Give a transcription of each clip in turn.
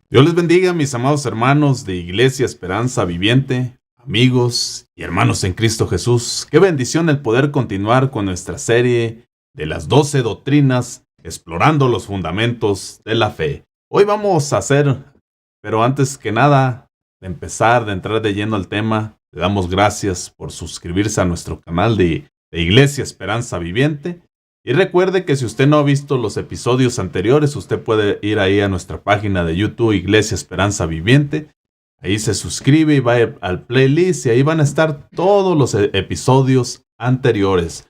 Dios les bendiga, mis amados hermanos de Iglesia Esperanza Viviente, amigos y hermanos en Cristo Jesús. Qué bendición el poder continuar con nuestra serie de las 12 doctrinas, explorando los fundamentos de la fe. Hoy vamos a hacer, pero antes que nada, de entrar de lleno al tema, le damos gracias por suscribirse a nuestro canal de Iglesia Esperanza Viviente. Y recuerde que si usted no ha visto los episodios anteriores, usted puede ir ahí a nuestra página de YouTube, Iglesia Esperanza Viviente. Ahí se suscribe y va al playlist y ahí van a estar todos los episodios anteriores.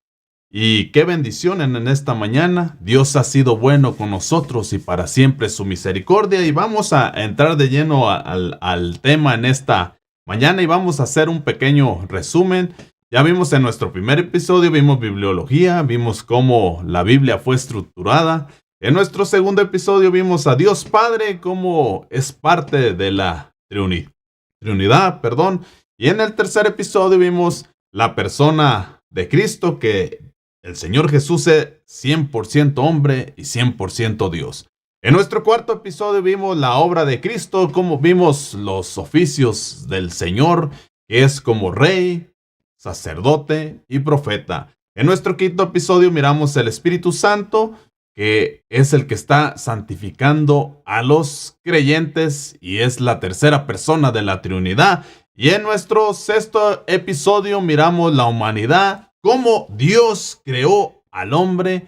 Y qué bendición en esta mañana. Dios ha sido bueno con nosotros y para siempre su misericordia. Y vamos a entrar de lleno al tema en esta mañana y vamos a hacer un pequeño resumen. Ya vimos en nuestro primer episodio, vimos bibliología, vimos cómo la Biblia fue estructurada. En nuestro segundo episodio vimos a Dios Padre, cómo es parte de la Trinidad. Y en el tercer episodio vimos la persona de Cristo, que el Señor Jesús es 100% hombre y 100% Dios. En nuestro cuarto episodio vimos la obra de Cristo, cómo vimos los oficios del Señor, que es como rey, sacerdote y profeta. En nuestro quinto episodio miramos el Espíritu Santo, que es el que está santificando a los creyentes y es la tercera persona de la Trinidad. Y en nuestro sexto episodio miramos la humanidad, cómo Dios creó al hombre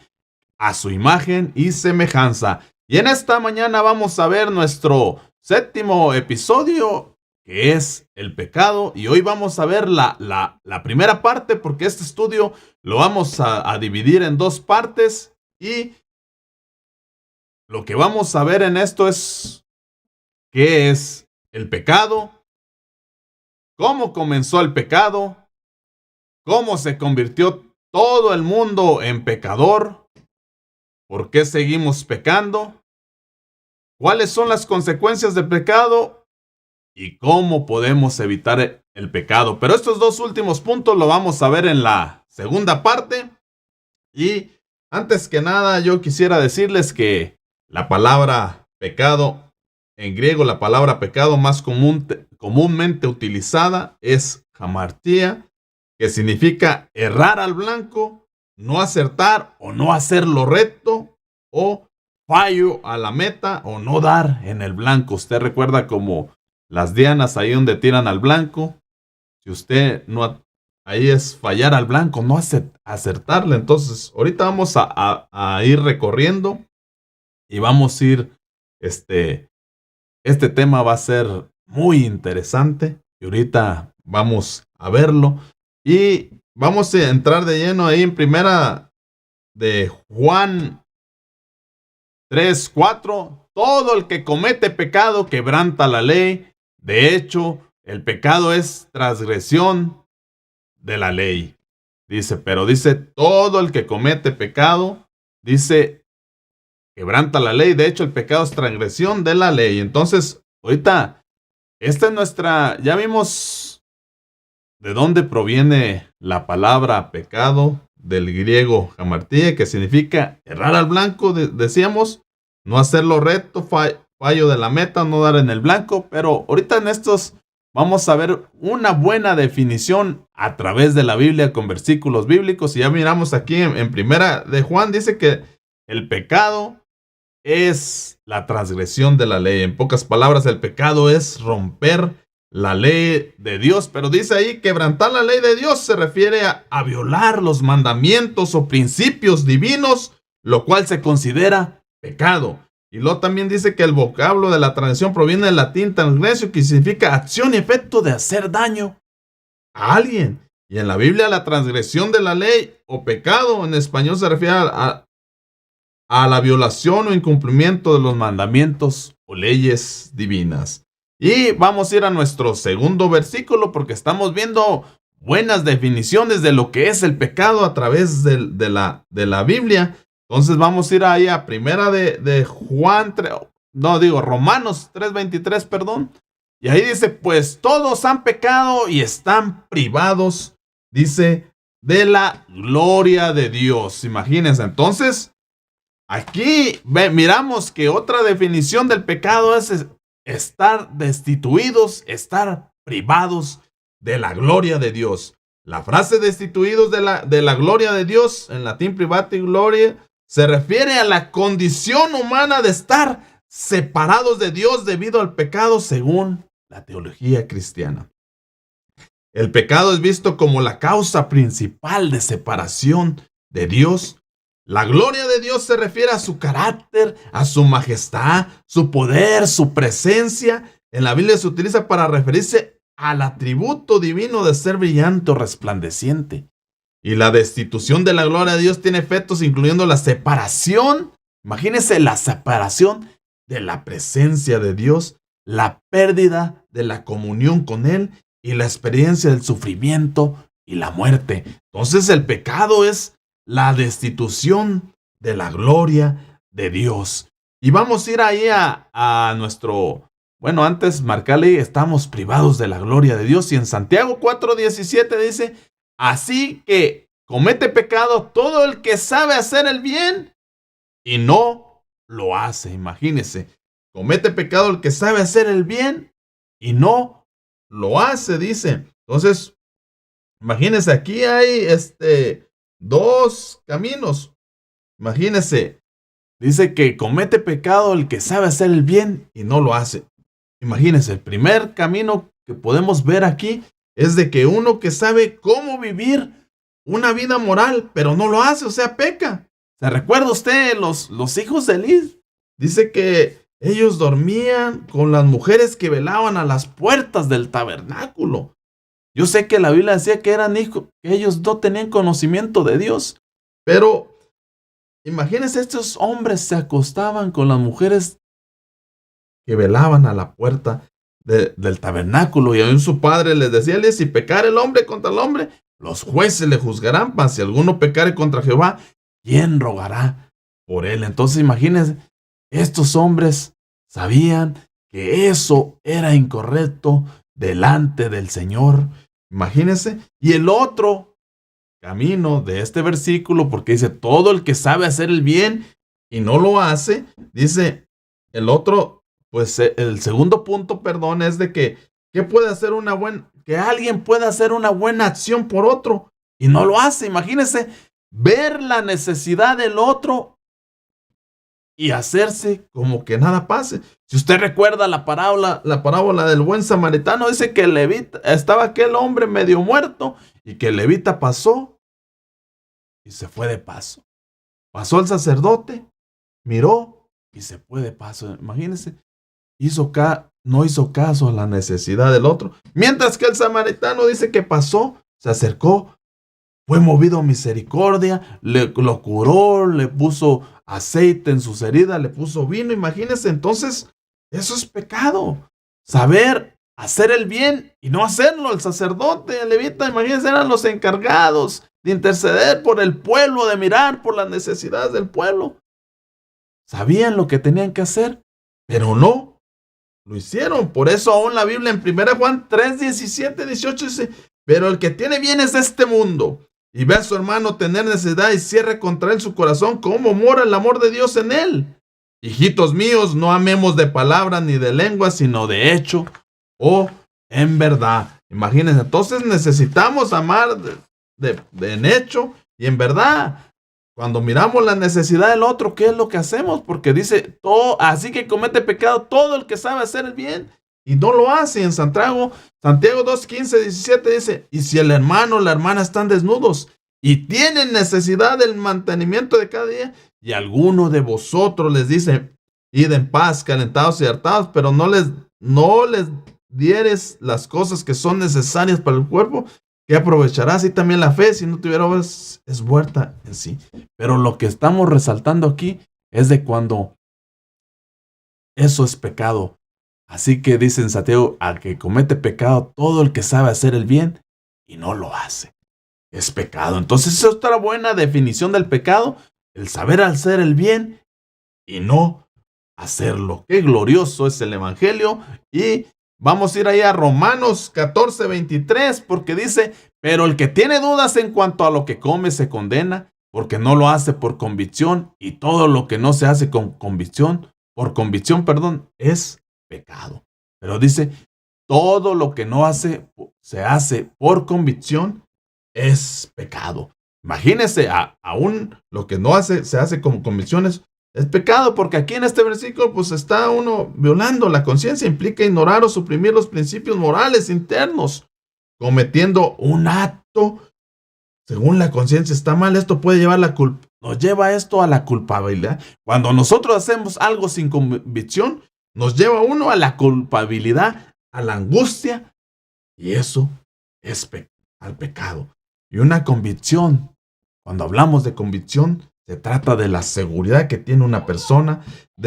a su imagen y semejanza. Y en esta mañana vamos a ver nuestro séptimo episodio, que es el pecado, y hoy vamos a ver la primera parte, porque este estudio lo vamos a dividir en dos partes, y lo que vamos a ver en esto es qué es el pecado, cómo comenzó el pecado, cómo se convirtió todo el mundo en pecador, por qué seguimos pecando, cuáles son las consecuencias del pecado, y cómo podemos evitar el pecado. Pero estos dos últimos puntos lo vamos a ver en la segunda parte. Y antes que nada, yo quisiera decirles que la palabra pecado, en griego, la palabra pecado más comúnmente utilizada es hamartia, que significa errar al blanco, no acertar o no hacer lo recto, o fallo a la meta o no dar en el blanco. Usted recuerda como las dianas ahí donde tiran al blanco. Si usted no, ahí es fallar al blanco, no acertarle. Entonces, ahorita vamos a ir recorriendo y vamos a ir, este tema va a ser muy interesante y ahorita vamos a verlo. Y vamos a entrar de lleno ahí en primera de Juan 3:4. Todo el que comete pecado quebranta la ley. De hecho, el pecado es transgresión de la ley. Pero dice, todo el que comete pecado, dice, quebranta la ley. De hecho, el pecado es transgresión de la ley. Entonces, ahorita, esta es nuestra, ya vimos de dónde proviene la palabra pecado, del griego hamartia, que significa errar al blanco, decíamos, no hacerlo recto, fallo de la meta, no dar en el blanco. Pero ahorita en estos vamos a ver una buena definición a través de la Biblia con versículos bíblicos. Y ya miramos aquí en primera de Juan, dice que el pecado es la transgresión de la ley. En pocas palabras, el pecado es romper la ley de Dios. Pero dice ahí, quebrantar la ley de Dios se refiere a violar los mandamientos o principios divinos, lo cual se considera pecado. Y luego también dice que el vocablo de la transgresión proviene del latín transgresio, que significa acción y efecto de hacer daño a alguien. Y en la Biblia la transgresión de la ley o pecado en español se refiere a la violación o incumplimiento de los mandamientos o leyes divinas. Y vamos a ir a nuestro segundo versículo porque estamos viendo buenas definiciones de lo que es el pecado a través de la Biblia. Entonces vamos a ir ahí a primera de Juan, Romanos 3:23, perdón. Y ahí dice, pues todos han pecado y están privados, dice, de la gloria de Dios. Imagínense, entonces, aquí miramos que otra definición del pecado es estar destituidos, estar privados de la gloria de Dios. La frase destituidos de la gloria de Dios, en latín privati gloria, se refiere a la condición humana de estar separados de Dios debido al pecado según la teología cristiana. El pecado es visto como la causa principal de separación de Dios. La gloria de Dios se refiere a su carácter, a su majestad, su poder, su presencia. En la Biblia se utiliza para referirse al atributo divino de ser brillante o resplandeciente. Y la destitución de la gloria de Dios tiene efectos incluyendo la separación. Imagínense la separación de la presencia de Dios, la pérdida de la comunión con Él y la experiencia del sufrimiento y la muerte. Entonces el pecado es la destitución de la gloria de Dios. Y vamos a ir ahí a nuestro... Bueno, antes marcarle, estamos privados de la gloria de Dios. Y en Santiago 4:17 dice, así que comete pecado todo el que sabe hacer el bien y no lo hace. Imagínese, comete pecado el que sabe hacer el bien y no lo hace, dice. Entonces, imagínese, aquí hay dos caminos. Imagínese, dice que comete pecado el que sabe hacer el bien y no lo hace. Imagínense, el primer camino que podemos ver aquí es de que uno que sabe cómo vivir una vida moral, pero no lo hace, o sea, peca. ¿Se recuerda usted los hijos de Elí? Dice que ellos dormían con las mujeres que velaban a las puertas del tabernáculo. Yo sé que la Biblia decía que eran hijos, que ellos no tenían conocimiento de Dios, pero imagínense, estos hombres se acostaban con las mujeres que velaban a la puerta del tabernáculo, y aún su padre les decía, si pecare el hombre contra el hombre, los jueces le juzgarán, mas si alguno pecare contra Jehová, ¿quién rogará por él? Entonces imagínense, estos hombres sabían que eso era incorrecto delante del Señor. Imagínense. Y el otro camino de este versículo, porque dice, todo el que sabe hacer el bien y no lo hace, dice el otro. Pues el segundo punto, perdón, es de que alguien puede hacer una buena acción por otro y no lo hace. Imagínese ver la necesidad del otro y hacerse como que nada pase. Si usted recuerda la parábola del buen samaritano, dice que estaba aquel hombre medio muerto y que el levita pasó y se fue de paso. Pasó el sacerdote, miró y se fue de paso. Imagínese. No hizo caso a la necesidad del otro. Mientras que el samaritano dice que pasó, se acercó, fue movido a misericordia, lo curó, le puso aceite en sus heridas, le puso vino. Imagínense, entonces, eso es pecado. Saber hacer el bien y no hacerlo. El sacerdote, el levita, imagínense, eran los encargados de interceder por el pueblo, de mirar por las necesidades del pueblo. Sabían lo que tenían que hacer, pero no lo hicieron. Por eso aún la Biblia en 1 Juan 3:17-18 dice, pero el que tiene bienes de este mundo y ve a su hermano tener necesidad y cierre contra él su corazón, ¿cómo mora el amor de Dios en él? Hijitos míos, no amemos de palabra ni de lengua, sino de hecho o en verdad. Imagínense, entonces necesitamos amar en hecho y en verdad. Cuando miramos la necesidad del otro, ¿qué es lo que hacemos? Porque dice, así que comete pecado todo el que sabe hacer el bien y no lo hace. En Santiago 2:15-17 dice, y si el hermano o la hermana están desnudos y tienen necesidad del mantenimiento de cada día, y alguno de vosotros les dice, id en paz, calentados y hartados, pero no les dieres las cosas que son necesarias para el cuerpo, ¿qué aprovechará así también la fe? Si no tuviera obras, es muerta en sí. Pero lo que estamos resaltando aquí es de cuando eso es pecado. Así que dice en Santiago, al que comete pecado, todo el que sabe hacer el bien y no lo hace, es pecado. Entonces esa es otra buena definición del pecado, el saber hacer el bien y no hacerlo. Qué glorioso es el evangelio. Y vamos a ir ahí a Romanos 14:23, porque dice, pero el que tiene dudas en cuanto a lo que come se condena, porque no lo hace por convicción, y todo lo que no se hace con convicción, es pecado. Pero dice, todo lo que no se hace por convicción es pecado. Imagínese, aún lo que no se hace con convicciones es pecado, porque aquí en este versículo pues está uno violando la conciencia, implica ignorar o suprimir los principios morales internos, cometiendo un acto según la conciencia está mal. Esto puede llevar nos lleva esto a la culpabilidad. Cuando nosotros hacemos algo sin convicción, nos lleva uno a la culpabilidad, a la angustia, y eso es al pecado. Y una convicción, cuando hablamos de convicción, se trata de la seguridad que tiene una persona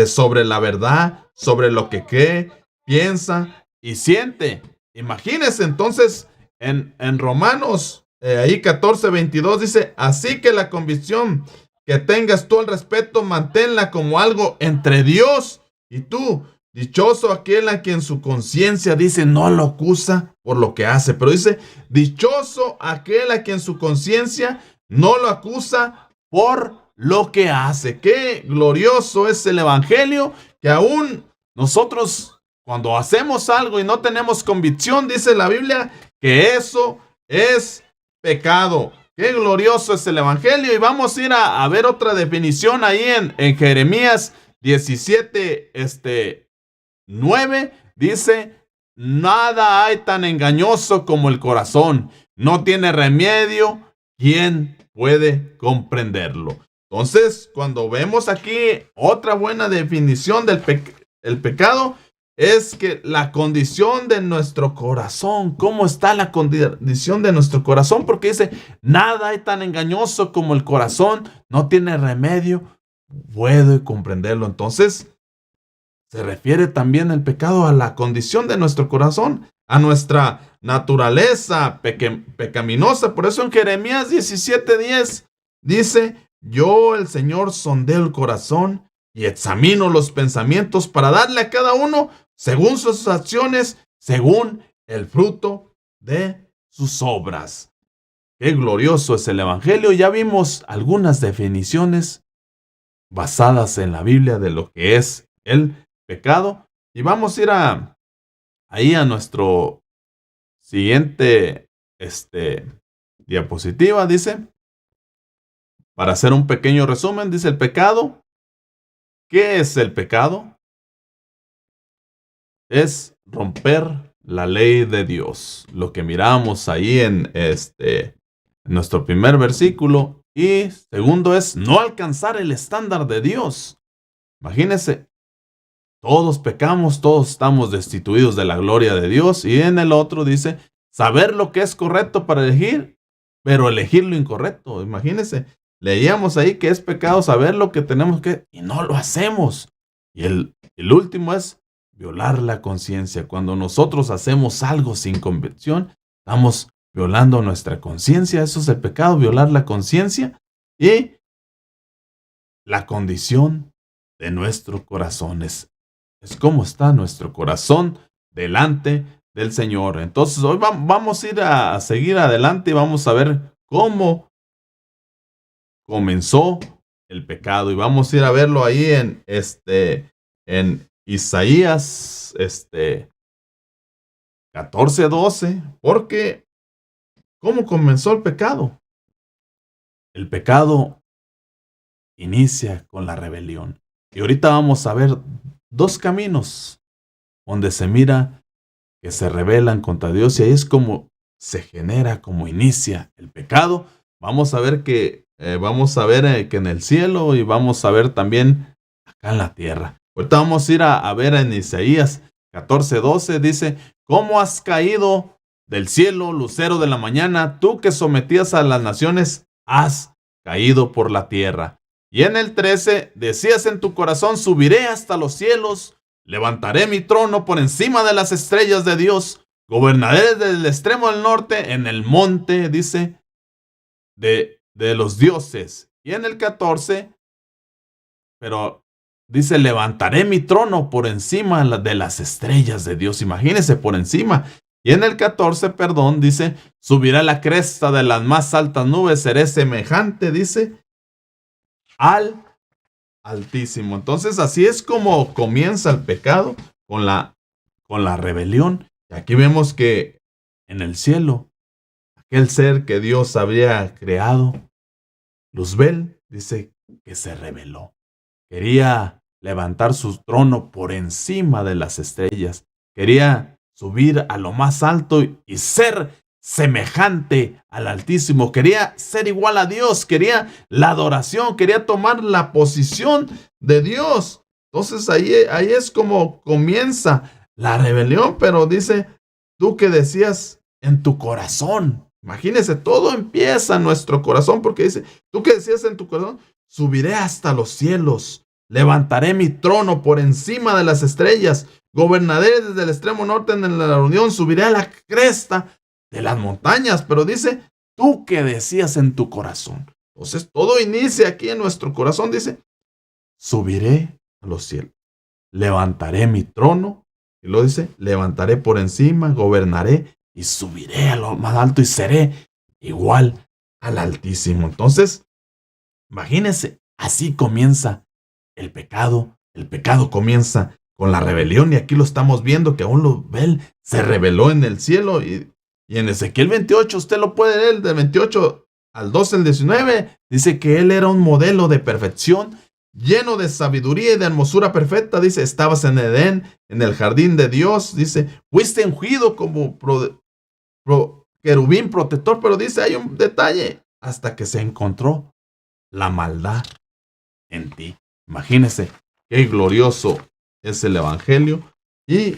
sobre la verdad, sobre lo que cree, piensa y siente. Imagínense entonces en Romanos ahí 14:22 dice, así que la convicción que tengas tú al respecto, manténla como algo entre Dios y tú. Dichoso aquel a quien su conciencia dice no lo acusa por lo que hace, pero dice, dichoso aquel a quien su conciencia no lo acusa por lo que hace. Qué glorioso es el evangelio, que aún nosotros cuando hacemos algo y no tenemos convicción, dice la Biblia, que eso es pecado. Qué glorioso es el evangelio. Y vamos a ir a ver otra definición ahí en Jeremías 17:9. Dice, nada hay tan engañoso como el corazón. No tiene remedio. ¿Quién puede comprenderlo? Entonces, cuando vemos aquí otra buena definición del pecado, es que la condición de nuestro corazón, ¿cómo está la condición de nuestro corazón? Porque dice, nada hay tan engañoso como el corazón, no tiene remedio, puedo comprenderlo. Entonces, se refiere también el pecado a la condición de nuestro corazón, a nuestra naturaleza pecaminosa. Por eso en Jeremías 17:10 dice, yo el Señor sondeo el corazón y examino los pensamientos para darle a cada uno según sus acciones, según el fruto de sus obras. Qué glorioso es el evangelio. Ya vimos algunas definiciones basadas en la Biblia de lo que es el pecado. Y vamos a ir ahí a nuestro siguiente diapositiva. Dice, para hacer un pequeño resumen, dice el pecado. ¿Qué es el pecado? Es romper la ley de Dios. Lo que miramos ahí en nuestro primer versículo. Y segundo es no alcanzar el estándar de Dios. Imagínense, todos pecamos, todos estamos destituidos de la gloria de Dios. Y en el otro dice, saber lo que es correcto para elegir, pero elegir lo incorrecto. Imagínense, leíamos ahí que es pecado saber lo que tenemos que, y no lo hacemos. Y el último es violar la conciencia. Cuando nosotros hacemos algo sin convicción, estamos violando nuestra conciencia. Eso es el pecado, violar la conciencia y la condición de nuestro corazón. Es cómo está nuestro corazón delante del Señor. Entonces hoy vamos a ir a seguir adelante y vamos a ver cómo comenzó el pecado. Y vamos a ir a verlo ahí en Isaías 14:12. Porque ¿cómo comenzó el pecado? El pecado inicia con la rebelión. Y ahorita vamos a ver dos caminos donde se mira que se rebelan contra Dios, y ahí es como se genera, como inicia el pecado. Vamos a ver que que en el cielo, y vamos a ver también acá en la tierra. Ahorita vamos a ir a ver en Isaías 14:12, dice, ¿cómo has caído del cielo, lucero de la mañana? Tú que sometías a las naciones, has caído por la tierra. Y en el 13, decías en tu corazón, subiré hasta los cielos, levantaré mi trono por encima de las estrellas de Dios, gobernaré desde el extremo del norte, en el monte, dice, de los dioses. Y en el 14, pero dice, levantaré mi trono por encima de las estrellas de Dios. Imagínense, por encima. Y en el 14, dice, subiré a la cresta de las más altas nubes, seré semejante, dice, al Altísimo. Entonces así es como comienza el pecado, con la con la rebelión. Y aquí vemos que en el cielo, aquel ser que Dios había creado, Luzbel, dice que se rebeló. Quería levantar su trono por encima de las estrellas. Quería subir a lo más alto y ser semejante al Altísimo. Quería ser igual a Dios. Quería la adoración. Quería tomar la posición de Dios. Entonces ahí es como comienza la rebelión. Pero dice, tú que decías en tu corazón. Imagínense, todo empieza en nuestro corazón porque dice, tú que decías en tu corazón, subiré hasta los cielos, levantaré mi trono por encima de las estrellas, gobernaré desde el extremo norte en la reunión, subiré a la cresta de las montañas. Pero dice, tú que decías en tu corazón. Entonces todo inicia aquí en nuestro corazón, dice, subiré a los cielos, levantaré mi trono, y lo dice, levantaré por encima, gobernaré y subiré a lo más alto y seré igual al Altísimo. Entonces, imagínense, así comienza el pecado. El pecado comienza con la rebelión y aquí lo estamos viendo que aún Luzbel se rebeló en el cielo y en Ezequiel 28, usted lo puede leer del 28 al 12, el 19, dice que él era un modelo de perfección, lleno de sabiduría y de hermosura perfecta. Dice, estabas en Edén, en el jardín de Dios. Dice, fuiste ungido como querubín protector. Pero dice, hay un detalle, hasta que se encontró la maldad en ti. Imagínese qué glorioso es el evangelio. Y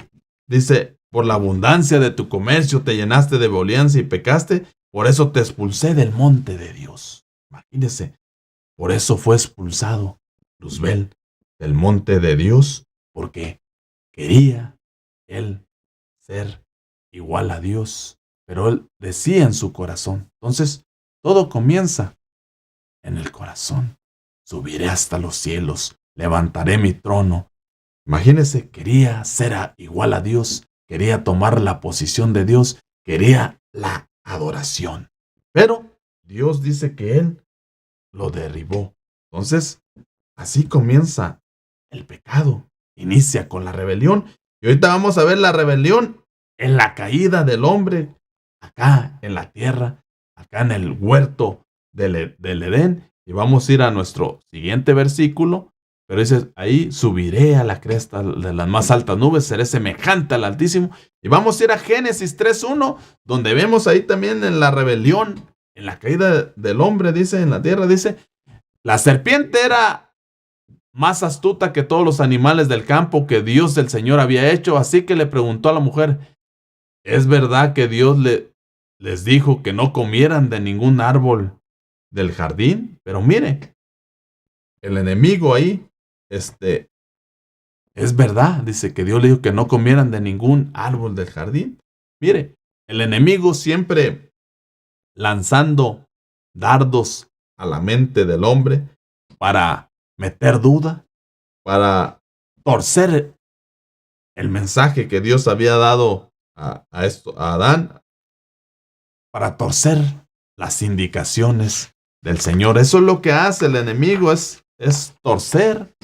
dice, por la abundancia de tu comercio te llenaste de violencia y pecaste, por eso te expulsé del monte de Dios. Imagínese, por eso fue expulsado Luzbel del monte de Dios, porque quería él ser igual a Dios, pero él decía en su corazón. Entonces, todo comienza en el corazón. Subiré hasta los cielos, levantaré mi trono. Imagínese, quería ser igual a Dios, quería tomar la posición de Dios, quería la adoración. Pero Dios dice que él lo derribó. Entonces, así comienza el pecado. Inicia con la rebelión. Y ahorita vamos a ver la rebelión en la caída del hombre, acá en la tierra, acá en el huerto del Edén. Y vamos a ir a nuestro siguiente versículo. Pero dice, ahí subiré a la cresta de las más altas nubes, seré semejante al Altísimo. Y vamos a ir a Génesis 3:1, donde vemos ahí también en la rebelión, en la caída del hombre, dice, en la tierra, dice, la serpiente era más astuta que todos los animales del campo que Dios el Señor había hecho. Así que le preguntó a la mujer, ¿es verdad que Dios les dijo que no comieran de ningún árbol del jardín? Pero mire, el enemigo ahí, es verdad, dice que Dios le dijo que no comieran de ningún árbol del jardín. Mire, el enemigo siempre lanzando dardos a la mente del hombre para meter duda, para torcer el mensaje que Dios había dado a Adán, para torcer las indicaciones del Señor. Eso es lo que hace el enemigo, es torcer,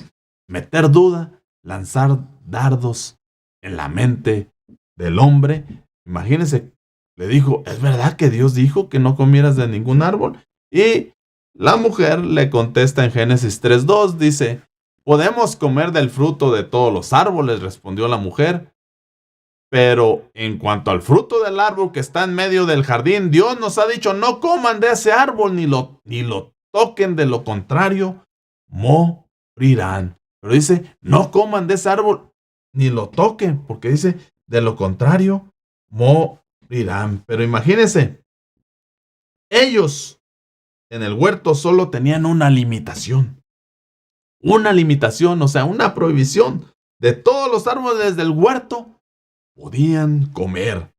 meter duda, lanzar dardos en la mente del hombre. Imagínense, le dijo, ¿es verdad que Dios dijo que no comieras de ningún árbol? Y la mujer le contesta en Génesis 3:2, dice, podemos comer del fruto de todos los árboles, respondió la mujer, pero en cuanto al fruto del árbol que está en medio del jardín, Dios nos ha dicho, no coman de ese árbol ni lo toquen, de lo contrario, morirán. Pero dice, no coman de ese árbol ni lo toquen, porque dice, de lo contrario, morirán. Pero imagínense, ellos en el huerto solo tenían una limitación, o sea, una prohibición. De todos los árboles del huerto podían comer.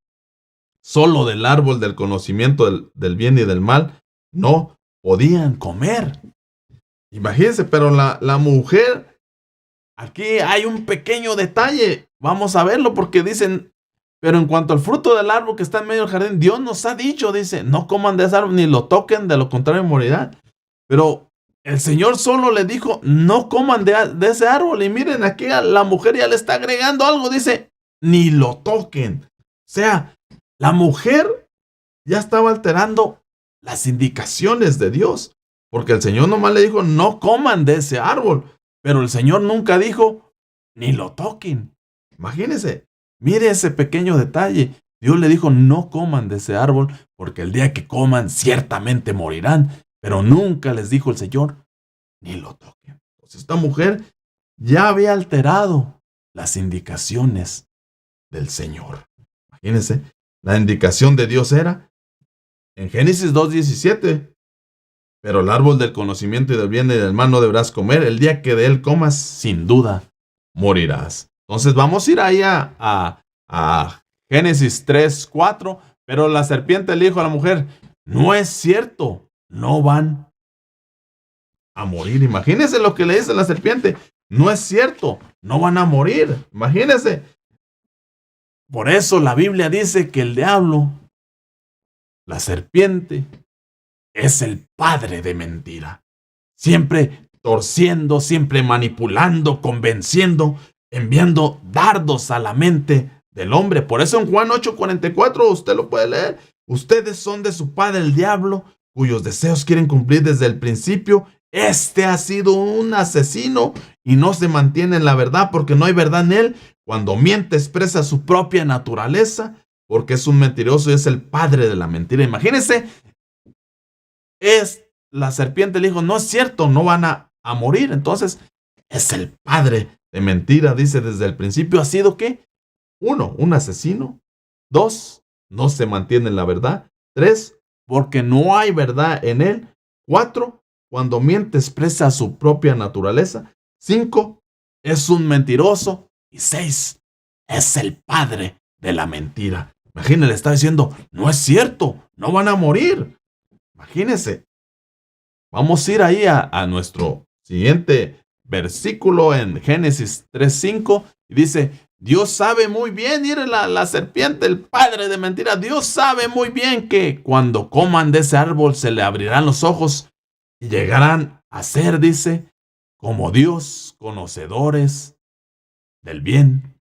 Solo del árbol del conocimiento del bien y del mal no podían comer. Imagínense, pero la mujer, aquí hay un pequeño detalle. Vamos a verlo porque dicen, pero en cuanto al fruto del árbol que está en medio del jardín, Dios nos ha dicho, dice, no coman de ese árbol ni lo toquen, de lo contrario morirán. Pero el Señor solo le dijo, no coman de ese árbol. Y miren, aquí a la mujer ya le está agregando algo, dice, ni lo toquen. O sea, la mujer ya estaba alterando las indicaciones de Dios, porque el Señor nomás le dijo, no coman de ese árbol, pero el Señor nunca dijo, ni lo toquen. Imagínense, mire ese pequeño detalle. Dios le dijo, no coman de ese árbol, porque el día que coman ciertamente morirán, pero nunca les dijo el Señor, ni lo toquen. Entonces esta mujer ya había alterado las indicaciones del Señor. Imagínense, la indicación de Dios era en Génesis 2:17, pero el árbol del conocimiento y del bien y del mal no deberás comer, el día que de él comas, sin duda morirás. Entonces vamos a ir ahí a Génesis 3:4, pero la serpiente le dijo a la mujer, no es cierto, no van a morir. Imagínense lo que le dice la serpiente, no es cierto, no van a morir. Imagínense. Por eso la Biblia dice que el diablo, la serpiente, es el padre de mentira. Siempre torciendo, siempre manipulando, convenciendo, enviando dardos a la mente del hombre. Por eso en Juan 8:44 usted lo puede leer. Ustedes son de su padre el diablo, cuyos deseos quieren cumplir desde el principio. Este ha sido un asesino y no se mantiene en la verdad porque no hay verdad en él. Cuando miente expresa su propia naturaleza porque es un mentiroso y es el padre de la mentira. Imagínense, la serpiente le dijo, no es cierto, no van a morir. Entonces, es el padre de mentira, dice desde el principio. Ha sido ¿qué? 1, un asesino. 2, no se mantiene en la verdad. 3, porque no hay verdad en él. 4, cuando miente expresa su propia naturaleza. 5, es un mentiroso. Y 6, es el padre de la mentira. Imagínense, le está diciendo, no es cierto, no van a morir. Imagínense. Vamos a ir ahí a nuestro siguiente versículo en Génesis 3:5 y dice, Dios sabe muy bien, mire la serpiente, el padre de mentira, Dios sabe muy bien que cuando coman de ese árbol se le abrirán los ojos y llegarán a ser, dice, como Dios, conocedores del bien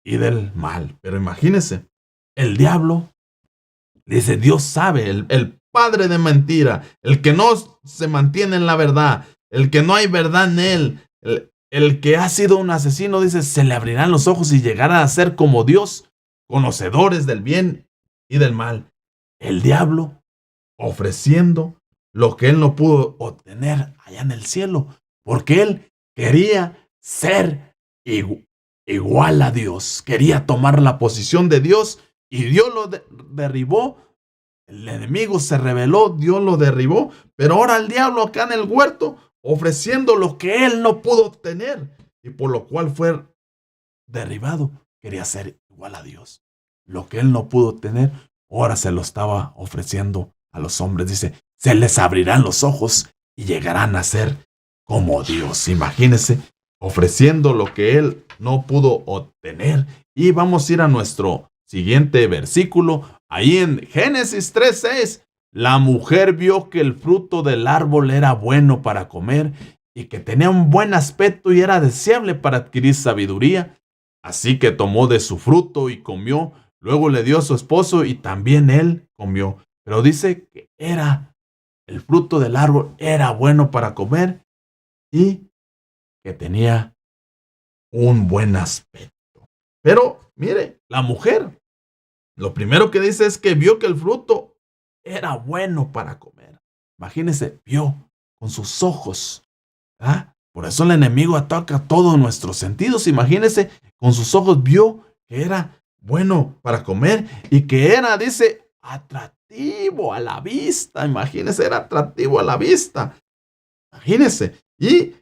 y del mal. Pero imagínense, el diablo dice, Dios sabe, el padre de mentira, el que no se mantiene en la verdad, el que no hay verdad en él, el que ha sido un asesino, dice, se le abrirán los ojos y llegará a ser como Dios, conocedores del bien y del mal. El diablo ofreciendo lo que él no pudo obtener allá en el cielo, porque él quería ser igual a Dios, quería tomar la posición de Dios y Dios lo derribó. El enemigo se rebeló, Dios lo derribó, pero ahora el diablo acá en el huerto ofreciendo lo que él no pudo obtener y por lo cual fue derribado, quería ser igual a Dios. Lo que él no pudo obtener, ahora se lo estaba ofreciendo a los hombres. Dice, se les abrirán los ojos y llegarán a ser como Dios. Imagínense, ofreciendo lo que él no pudo obtener. Y vamos a ir a nuestro siguiente versículo. Ahí en Génesis 3:6, la mujer vio que el fruto del árbol era bueno para comer y que tenía un buen aspecto y era deseable para adquirir sabiduría. Así que tomó de su fruto y comió. Luego le dio a su esposo y también él comió. Pero dice que el fruto del árbol era bueno para comer y que tenía un buen aspecto. Pero mire, la mujer, lo primero que dice es que vio que el fruto era bueno para comer. Imagínense, vio con sus ojos. ¿Ah? Por eso el enemigo ataca todos nuestros sentidos. Imagínense, con sus ojos vio que era bueno para comer y que era, dice, atractivo a la vista. Imagínense, era atractivo a la vista. Imagínense. Y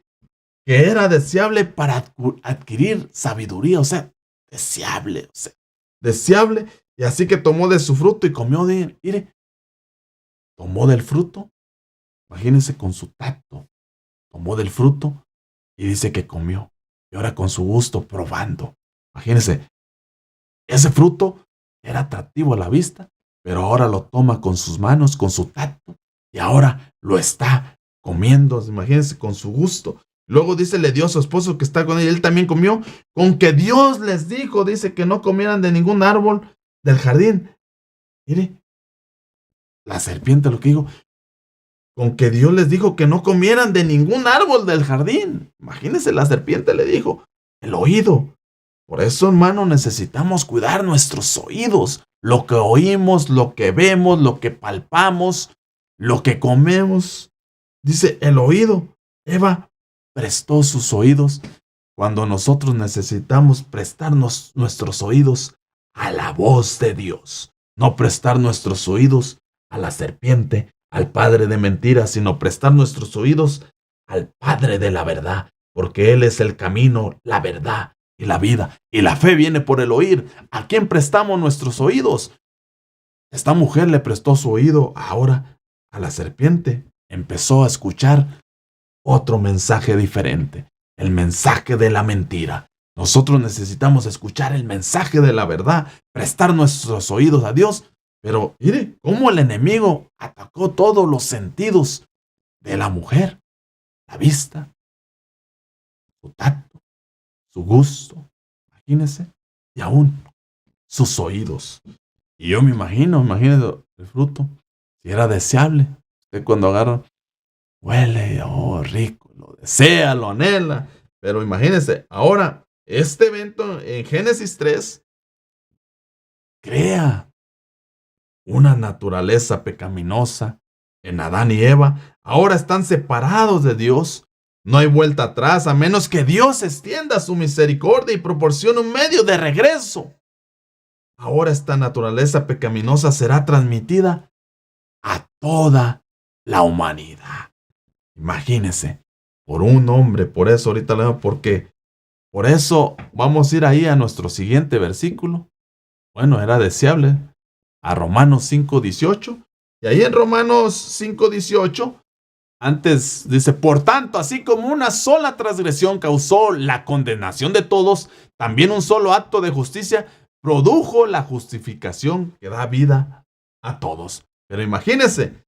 que era deseable para adquirir sabiduría. O sea, deseable. O sea, deseable. Y así que tomó de su fruto y comió de él. Mire, tomó del fruto. Imagínense con su tacto. Tomó del fruto y dice que comió. Y ahora con su gusto probando. Imagínense, ese fruto era atractivo a la vista, pero ahora lo toma con sus manos, con su tacto, y ahora lo está comiendo. Imagínense con su gusto. Luego dice, le dio a su esposo que está con ella, él también comió. Con que Dios les dijo, dice, que no comieran de ningún árbol del jardín. Mire, la serpiente lo que dijo, con que Dios les dijo que no comieran de ningún árbol del jardín. Imagínense, la serpiente le dijo, el oído. Por eso, hermano, necesitamos cuidar nuestros oídos. Lo que oímos, lo que vemos, lo que palpamos, lo que comemos. Dice, el oído. Eva prestó sus oídos cuando nosotros necesitamos prestarnos nuestros oídos a la voz de Dios. No prestar nuestros oídos a la serpiente, al padre de mentiras, sino prestar nuestros oídos al Padre de la verdad, porque Él es el camino, la verdad y la vida. Y la fe viene por el oír. ¿A quién prestamos nuestros oídos? Esta mujer le prestó su oído ahora a la serpiente. Empezó a escuchar otro mensaje diferente, el mensaje de la mentira. Nosotros necesitamos escuchar el mensaje de la verdad, prestar nuestros oídos a Dios. Pero mire cómo el enemigo atacó todos los sentidos de la mujer. La vista, su tacto, su gusto, imagínese, y aún sus oídos. Y yo me imagínese el fruto, si era deseable. Usted cuando agarra, huele, oh, rico, lo desea, lo anhela. Pero imagínese, ahora, este evento en Génesis 3 crea una naturaleza pecaminosa en Adán y Eva. Ahora están separados de Dios. No hay vuelta atrás a menos que Dios extienda su misericordia y proporcione un medio de regreso. Ahora esta naturaleza pecaminosa será transmitida a toda la humanidad. Imagínense, por un hombre, por eso ahorita leo, porque por eso vamos a ir ahí a nuestro siguiente versículo. Bueno, era deseable, a Romanos 5:18. Y ahí en Romanos 5:18, antes dice, por tanto, así como una sola transgresión causó la condenación de todos, también un solo acto de justicia produjo la justificación que da vida a todos. Pero imagínense,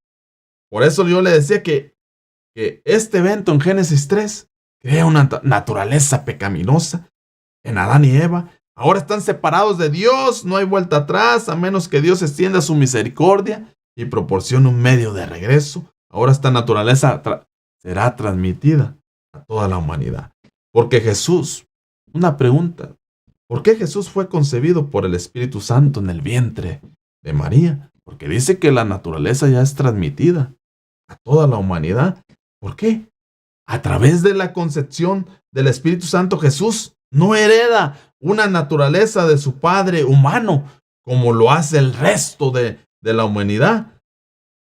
por eso yo le decía que este evento en Génesis 3 crea una naturaleza pecaminosa en Adán y Eva. Ahora están separados de Dios, no hay vuelta atrás, a menos que Dios extienda su misericordia y proporcione un medio de regreso. Ahora esta naturaleza será transmitida a toda la humanidad. Porque Jesús, una pregunta, ¿por qué Jesús fue concebido por el Espíritu Santo en el vientre de María? Porque dice que la naturaleza ya es transmitida a toda la humanidad. ¿Por qué? A través de la concepción del Espíritu Santo, Jesús no hereda una naturaleza de su Padre humano como lo hace el resto de la humanidad.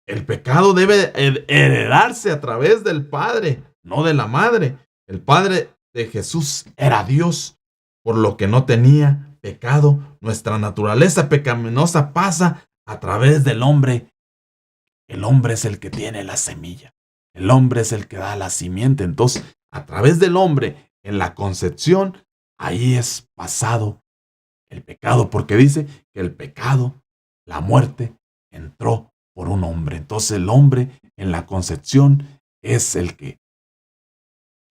El pecado debe heredarse a través del Padre, no de la Madre. El Padre de Jesús era Dios, por lo que no tenía pecado. Nuestra naturaleza pecaminosa pasa a través del hombre. El hombre es el que tiene la semilla. El hombre es el que da la simiente. Entonces, a través del hombre, en la concepción, ahí es pasado el pecado, porque dice que el pecado, la muerte, entró por un hombre. Entonces el hombre en la concepción es el que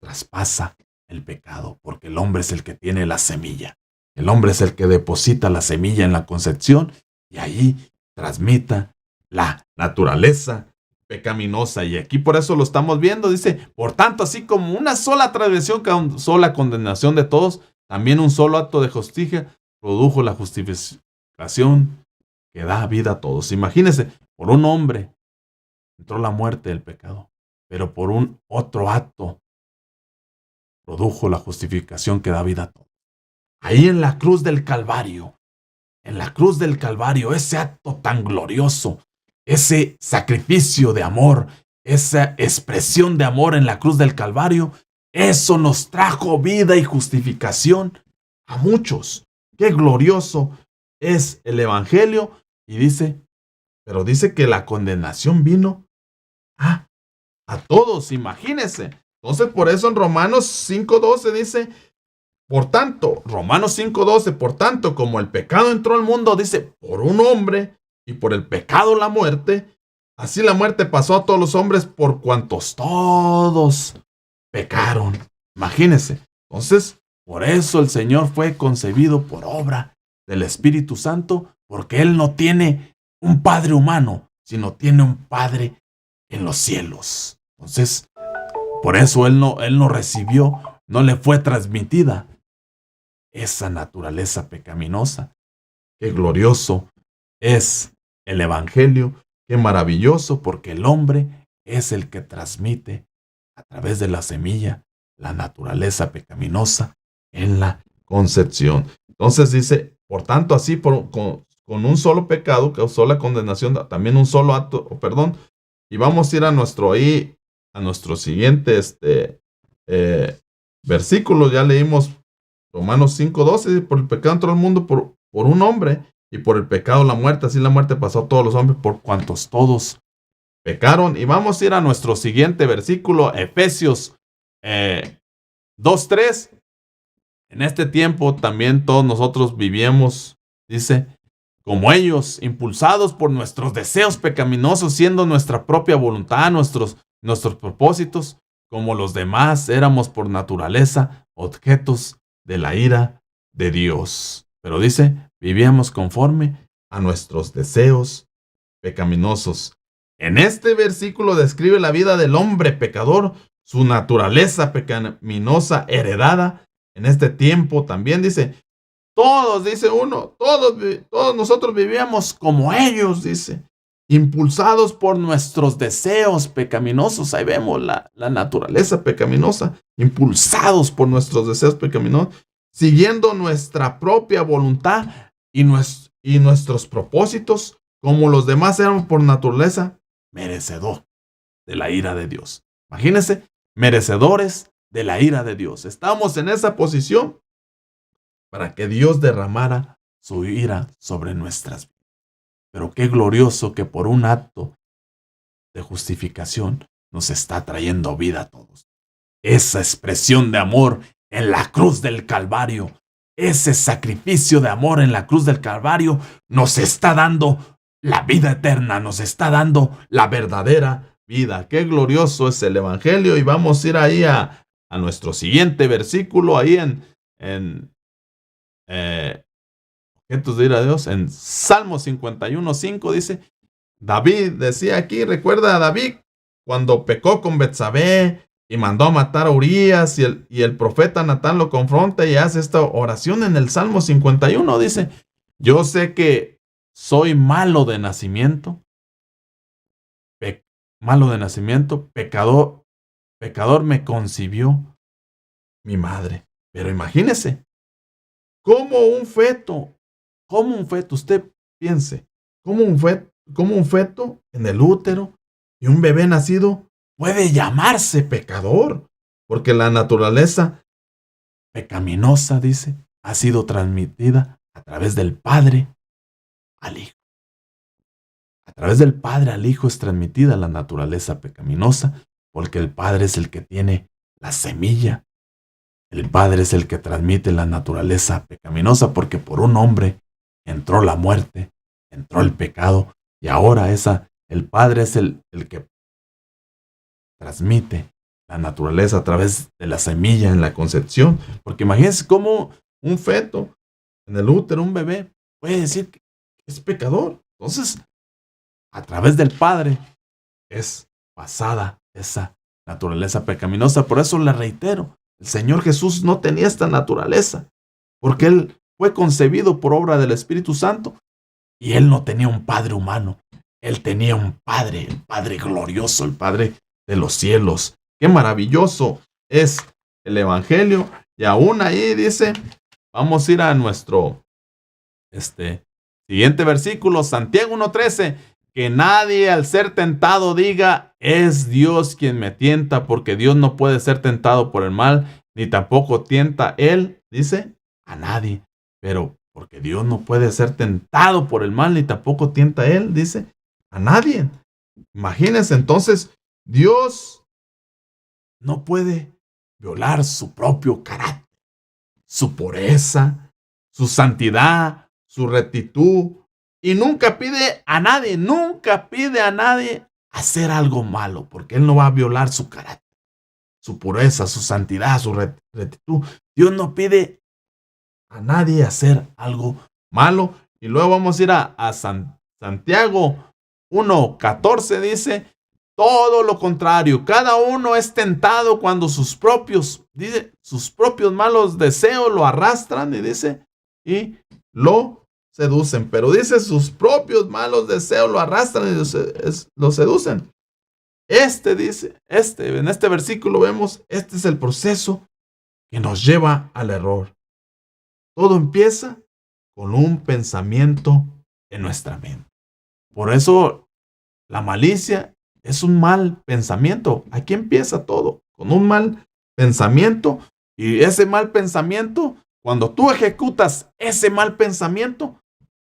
traspasa el pecado, porque el hombre es el que tiene la semilla. El hombre es el que deposita la semilla en la concepción y ahí transmita la naturaleza pecaminosa. Y aquí por eso lo estamos viendo. Dice, por tanto, así como una sola transgresión causó la condenación de todos, también un solo acto de justicia produjo la justificación que da vida a todos. Imagínense, por un hombre entró la muerte del pecado, pero por un otro acto produjo la justificación que da vida a todos. Ahí en la cruz del Calvario, ese acto tan glorioso, ese sacrificio de amor, esa expresión de amor en la cruz del Calvario, eso nos trajo vida y justificación a muchos. Qué glorioso es el Evangelio. Y dice, pero dice que la condenación vino a todos, imagínense. Entonces por eso en Romanos 5:12 dice, por tanto, Romanos 5:12, por tanto, como el pecado entró al mundo, dice, por un hombre, y por el pecado la muerte, así la muerte pasó a todos los hombres por cuantos todos pecaron. Imagínense. Entonces, por eso el Señor fue concebido por obra del Espíritu Santo, porque Él no tiene un padre humano, sino tiene un padre en los cielos. Entonces, por eso Él no recibió, no le fue transmitida esa naturaleza pecaminosa. Qué glorioso es el Evangelio, qué maravilloso, porque el hombre es el que transmite a través de la semilla la naturaleza pecaminosa en la concepción. Entonces dice, por tanto, así con un solo pecado causó la condenación, también un solo acto, perdón, y vamos a ir a nuestro siguiente versículo. Ya leímos Romanos 5:12, por el pecado entró al mundo por un hombre, y por el pecado la muerte, así la muerte pasó a todos los hombres, por cuantos todos pecaron. Y vamos a ir a nuestro siguiente versículo, Efesios 2:3. En este tiempo también todos nosotros vivíamos, dice, como ellos, impulsados por nuestros deseos pecaminosos, siendo nuestra propia voluntad, nuestros propósitos, como los demás, éramos por naturaleza objetos de la ira de Dios. Pero dice, vivíamos conforme a nuestros deseos pecaminosos. En este versículo describe la vida del hombre pecador, su naturaleza pecaminosa heredada en este tiempo. También dice, todos, dice uno, todos nosotros vivíamos como ellos, dice, impulsados por nuestros deseos pecaminosos. Ahí vemos la naturaleza pecaminosa, impulsados por nuestros deseos pecaminosos, siguiendo nuestra propia voluntad y nuestros propósitos, como los demás éramos por naturaleza merecedor de la ira de Dios. Imagínense, merecedores de la ira de Dios. Estamos en esa posición para que Dios derramara su ira sobre nuestras vidas. Pero qué glorioso que por un acto de justificación nos está trayendo vida a todos. Esa expresión de amor en la cruz del Calvario, ese sacrificio de amor en la cruz del Calvario nos está dando la vida eterna, nos está dando la verdadera vida. Qué glorioso es el Evangelio. Y vamos a ir ahí a nuestro siguiente versículo, ahí en objetos de ira de Dios, en Salmo 51:5 dice, David decía aquí, recuerda a David cuando pecó con Betsabé y mandó a matar a Urías, y el profeta Natán lo confronta y hace esta oración en el Salmo 51, dice, yo sé que soy malo de nacimiento, pecador me concibió mi madre. Pero imagínese, como un feto, usted piense, como un feto en el útero y un bebé nacido puede llamarse pecador, porque la naturaleza pecaminosa, dice, ha sido transmitida a través del Padre al Hijo. A través del Padre al Hijo es transmitida la naturaleza pecaminosa, porque el Padre es el que tiene la semilla. El Padre es el que transmite la naturaleza pecaminosa, porque por un hombre entró la muerte, entró el pecado, y ahora el Padre es el que transmite la naturaleza a través de la semilla en la concepción. Porque imagínense cómo un feto en el útero, un bebé, puede decir que es pecador. Entonces, a través del Padre es pasada esa naturaleza pecaminosa. Por eso le reitero, el Señor Jesús no tenía esta naturaleza, porque Él fue concebido por obra del Espíritu Santo, y Él no tenía un Padre humano. Él tenía un Padre, el Padre glorioso, el Padre de los cielos. Qué maravilloso es el Evangelio. Y aún ahí dice, vamos a ir a nuestro siguiente versículo, Santiago 1:13, que nadie al ser tentado diga, es Dios quien me tienta, porque Dios no puede ser tentado por el mal, ni tampoco tienta Él, dice, a nadie. Pero porque Dios no puede ser tentado por el mal, ni tampoco tienta Él, dice, a nadie. Imagínense, entonces, Dios no puede violar su propio carácter, su pureza, su santidad, su rectitud, y nunca pide a nadie hacer algo malo, porque Él no va a violar su carácter. su pureza, su santidad, su rectitud. Dios no pide a nadie hacer algo malo. Y luego vamos a ir a Santiago 1:14, dice, todo lo contrario, cada uno es tentado cuando sus propios malos deseos lo arrastran y dice, y lo seducen. Pero dice, sus propios malos deseos lo arrastran y lo seducen. Dice, en este versículo vemos, este es el proceso que nos lleva al error. Todo empieza con un pensamiento en nuestra mente. Por eso la malicia es un mal pensamiento. Aquí empieza todo, con un mal pensamiento. Y ese mal pensamiento, cuando tú ejecutas ese mal pensamiento,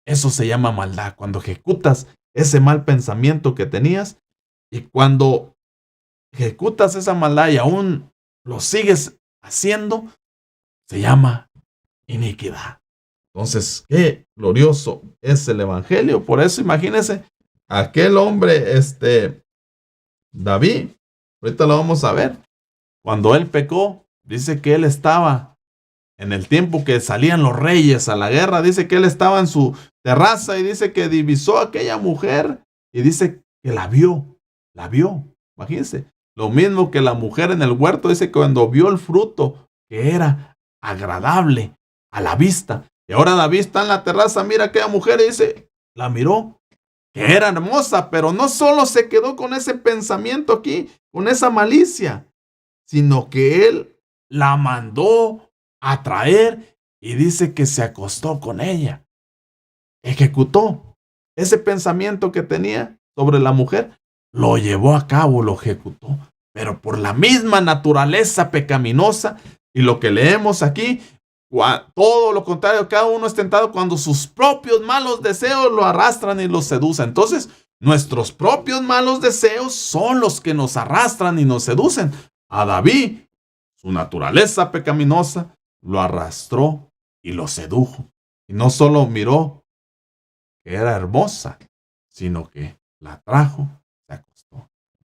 eso se llama maldad. Cuando ejecutas ese mal pensamiento que tenías, y cuando ejecutas esa maldad y aún lo sigues haciendo, se llama iniquidad. Entonces, qué glorioso es el evangelio. Por eso imagínense, aquel hombre, David, ahorita lo vamos a ver. Cuando él pecó, dice que él estaba en el tiempo que salían los reyes a la guerra, dice que él estaba en su terraza y dice que divisó a aquella mujer y dice que la vio. Imagínense, lo mismo que la mujer en el huerto, dice que cuando vio el fruto que era agradable a la vista. Y ahora David está en la terraza, mira a aquella mujer y dice, la miró, que era hermosa, pero no solo se quedó con ese pensamiento aquí, con esa malicia, sino que él la mandó a traer y dice que se acostó con ella. Ejecutó ese pensamiento que tenía sobre la mujer, lo llevó a cabo, lo ejecutó, pero por la misma naturaleza pecaminosa. Y lo que leemos aquí, todo lo contrario, cada uno es tentado cuando sus propios malos deseos lo arrastran y lo seducen. Entonces, nuestros propios malos deseos son los que nos arrastran y nos seducen. A David, su naturaleza pecaminosa, lo arrastró y lo sedujo. Y no solo miró que era hermosa, sino que la trajo, se acostó.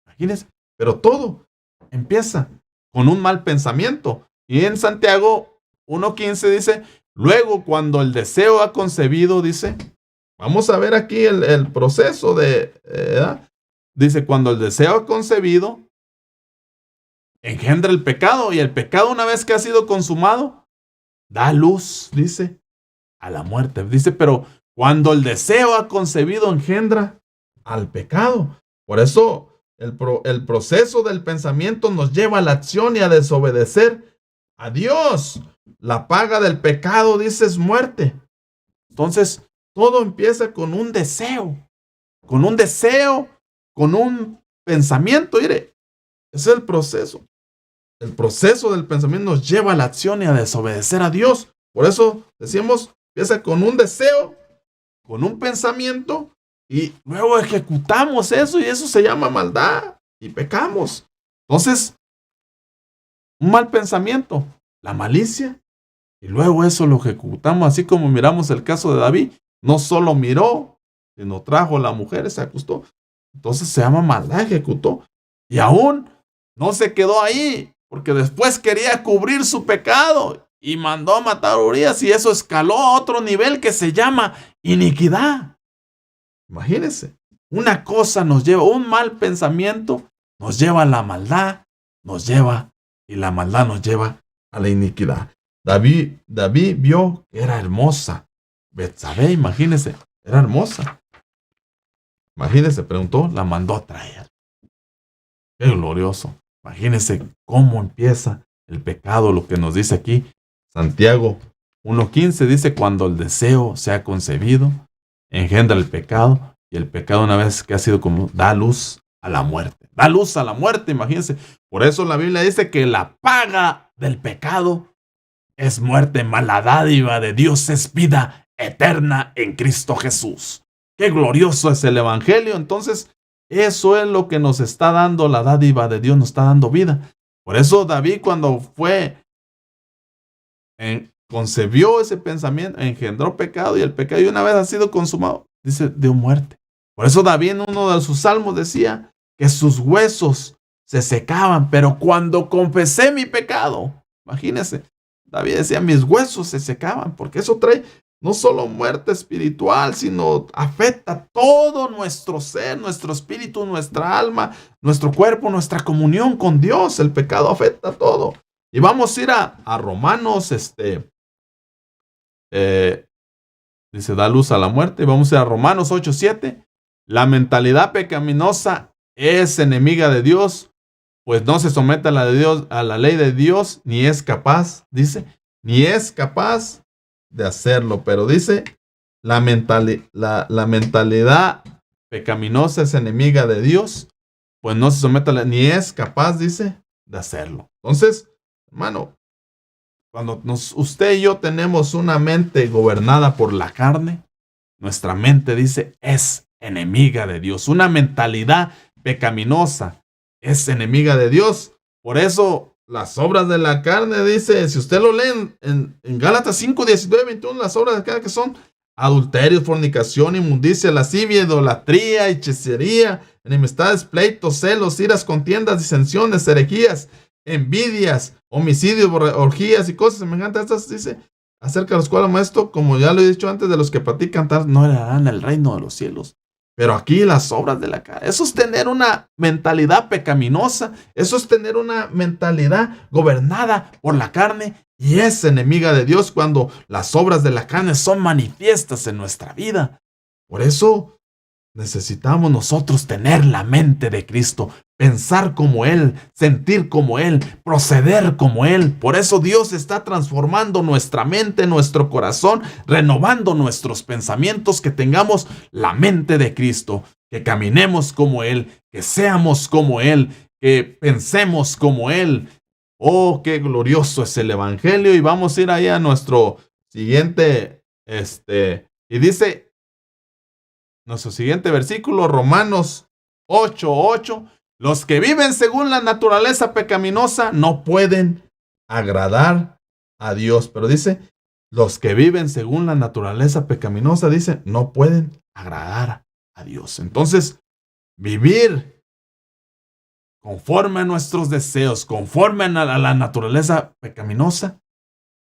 Imagínense, pero todo empieza con un mal pensamiento. Y en Santiago 1:15 dice, luego cuando el deseo ha concebido, dice, vamos a ver aquí el proceso dice, cuando el deseo ha concebido, engendra el pecado, y el pecado, una vez que ha sido consumado, da luz, dice, a la muerte. Dice, pero cuando el deseo ha concebido, engendra al pecado. Por eso el proceso del pensamiento nos lleva a la acción y a desobedecer a Dios. La paga del pecado, dice, es muerte. Entonces, todo empieza con un deseo, con un pensamiento. Mire, ese es el proceso. El proceso del pensamiento nos lleva a la acción y a desobedecer a Dios. Por eso decimos, empieza con un deseo, con un pensamiento, y luego ejecutamos eso, y eso se llama maldad, y pecamos. Entonces, un mal pensamiento, la malicia, y luego eso lo ejecutamos, así como miramos el caso de David. No solo miró, sino trajo a la mujer y se acostó. Entonces se llama maldad, ejecutó. Y aún no se quedó ahí, porque después quería cubrir su pecado y mandó a matar a Urías, y eso escaló a otro nivel que se llama iniquidad. Imagínense, una cosa nos lleva, un mal pensamiento nos lleva a la maldad, y la maldad nos lleva a la iniquidad. David vio que era hermosa. Betsabé, imagínense, era hermosa. Imagínense, preguntó, la mandó a traer. Qué glorioso. Imagínense cómo empieza el pecado, lo que nos dice aquí Santiago 1:15, dice, cuando el deseo se ha concebido, engendra el pecado, y el pecado, una vez que ha sido como, da luz a la muerte. Da luz a la muerte, imagínense. Por eso la Biblia dice que la paga del pecado es muerte, mas la dádiva de Dios es vida eterna en Cristo Jesús. Qué glorioso es el evangelio. Entonces, eso es lo que nos está dando la dádiva de Dios, nos está dando vida. Por eso David, cuando concebió ese pensamiento, engendró pecado, y el pecado, y una vez ha sido consumado, dice, dio muerte. Por eso David en uno de sus salmos decía que sus huesos se secaban, pero cuando confesé mi pecado, imagínense, David decía, mis huesos se secaban, porque eso trae no solo muerte espiritual, sino afecta todo nuestro ser, nuestro espíritu, nuestra alma, nuestro cuerpo, nuestra comunión con Dios. El pecado afecta todo. Y vamos a ir a Romanos, dice, da luz a la muerte. Vamos a ir a Romanos 8:7. La mentalidad pecaminosa es enemiga de Dios, pues no se somete a la ley de Dios, ni es capaz, dice, ni es capaz de hacerlo. Pero dice, la mentalidad pecaminosa es enemiga de Dios, pues no se somete a la, ni es capaz, dice, de hacerlo. Entonces, hermano, cuando usted y yo tenemos una mente gobernada por la carne, nuestra mente, dice, es enemiga de Dios. Una mentalidad pecaminosa es enemiga de Dios. Por eso, las obras de la carne, dice, si usted lo lee en Gálatas 5, 19, 21, las obras de la carne que son adulterio, fornicación, inmundicia, lascivia, idolatría, hechicería, enemistades, pleitos, celos, iras, contiendas, disensiones, herejías, envidias, homicidios, orgías y cosas semejantes a estas, dice, acerca de los cuales, esto, como ya lo he dicho antes, de los que practican tal, no heredarán el reino de los cielos. Pero aquí las obras de la carne, eso es tener una mentalidad pecaminosa, eso es tener una mentalidad gobernada por la carne y es enemiga de Dios cuando las obras de la carne son manifiestas en nuestra vida. Por eso necesitamos nosotros tener la mente de Cristo, pensar como Él, sentir como Él, proceder como Él. Por eso Dios está transformando nuestra mente, nuestro corazón, renovando nuestros pensamientos, que tengamos la mente de Cristo, que caminemos como Él, que seamos como Él, que pensemos como Él. Oh, qué glorioso es el Evangelio. Y vamos a ir ahí a nuestro siguiente, y dice, nuestro siguiente versículo, Romanos 8:8. Los que viven según la naturaleza pecaminosa no pueden agradar a Dios. Pero dice, los que viven según la naturaleza pecaminosa, dice, no pueden agradar a Dios. Entonces, vivir conforme a nuestros deseos, conforme a la naturaleza pecaminosa,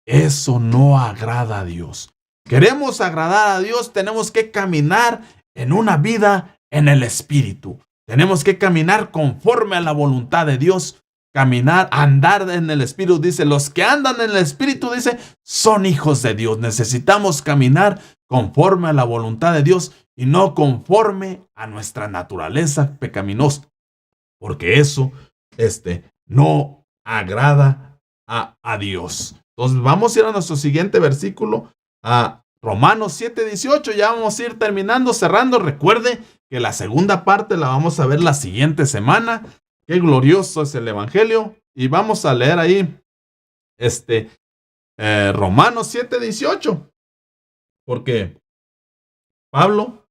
eso no agrada a Dios. Queremos agradar a Dios, tenemos que caminar en una vida en el Espíritu. Tenemos que caminar conforme a la voluntad de Dios. Caminar, andar en el Espíritu. Dice, los que andan en el Espíritu, dice, son hijos de Dios. Necesitamos caminar conforme a la voluntad de Dios y no conforme a nuestra naturaleza pecaminosa. Porque eso, no agrada a Dios. Entonces, vamos a ir a nuestro siguiente versículo, a Romanos 7:18. Ya vamos a ir terminando, cerrando. Recuerde que la segunda parte la vamos a ver la siguiente semana. Qué glorioso es el Evangelio. Y vamos a leer ahí Romanos 7:18. Porque Pablo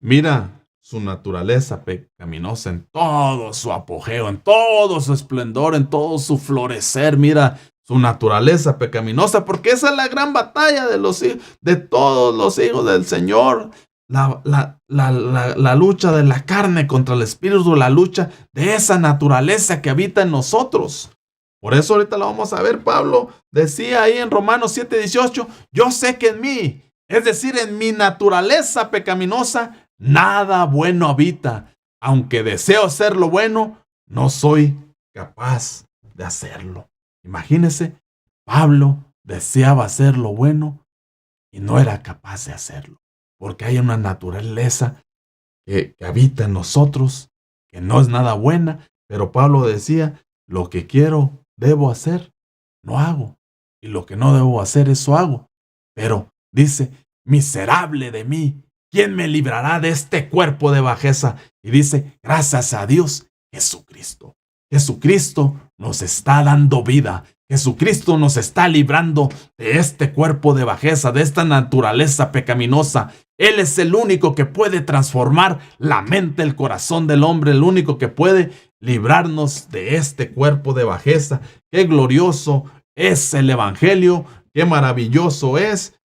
mira su naturaleza pecaminosa en todo su apogeo, en todo su esplendor, en todo su florecer. Mira su naturaleza pecaminosa, porque esa es la gran batalla de todos los hijos del Señor. La lucha de la carne contra el espíritu, la lucha de esa naturaleza que habita en nosotros. Por eso ahorita lo vamos a ver. Pablo decía ahí en Romanos 7:18, yo sé que en mí, es decir, en mi naturaleza pecaminosa, nada bueno habita. Aunque deseo hacer lo bueno, no soy capaz de hacerlo. Imagínese, Pablo deseaba hacer lo bueno y no era capaz de hacerlo. Porque hay una naturaleza que habita en nosotros, que no es nada buena, pero Pablo decía, lo que quiero, debo hacer, no hago, y lo que no debo hacer, eso hago. Pero dice, miserable de mí, ¿quién me librará de este cuerpo de bajeza? Y dice, gracias a Dios, Jesucristo. Jesucristo nos está dando vida. Jesucristo nos está librando de este cuerpo de bajeza, de esta naturaleza pecaminosa. Él es el único que puede transformar la mente, el corazón del hombre, el único que puede librarnos de este cuerpo de bajeza. Qué glorioso es el Evangelio, qué maravilloso es.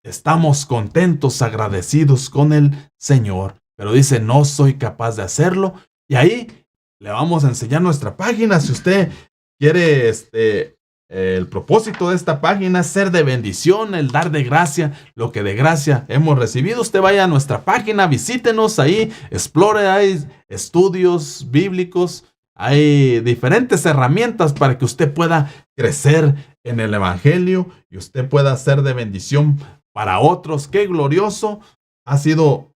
Estamos contentos, agradecidos con el Señor. Pero dice, no soy capaz de hacerlo. Y ahí le vamos a enseñar nuestra página. Si usted quiere, el propósito de esta página es ser de bendición, el dar de gracia lo que de gracia hemos recibido. Usted vaya a nuestra página, visítenos ahí, explore, hay estudios bíblicos, hay diferentes herramientas para que usted pueda crecer en el Evangelio y usted pueda ser de bendición para otros. Qué glorioso ha sido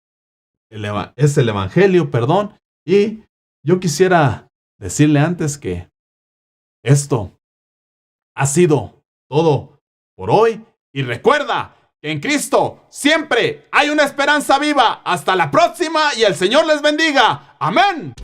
es el Evangelio, perdón. Y yo quisiera decirle antes que esto ha sido todo por hoy. Y recuerda que en Cristo siempre hay una esperanza viva. Hasta la próxima y el Señor les bendiga. Amén.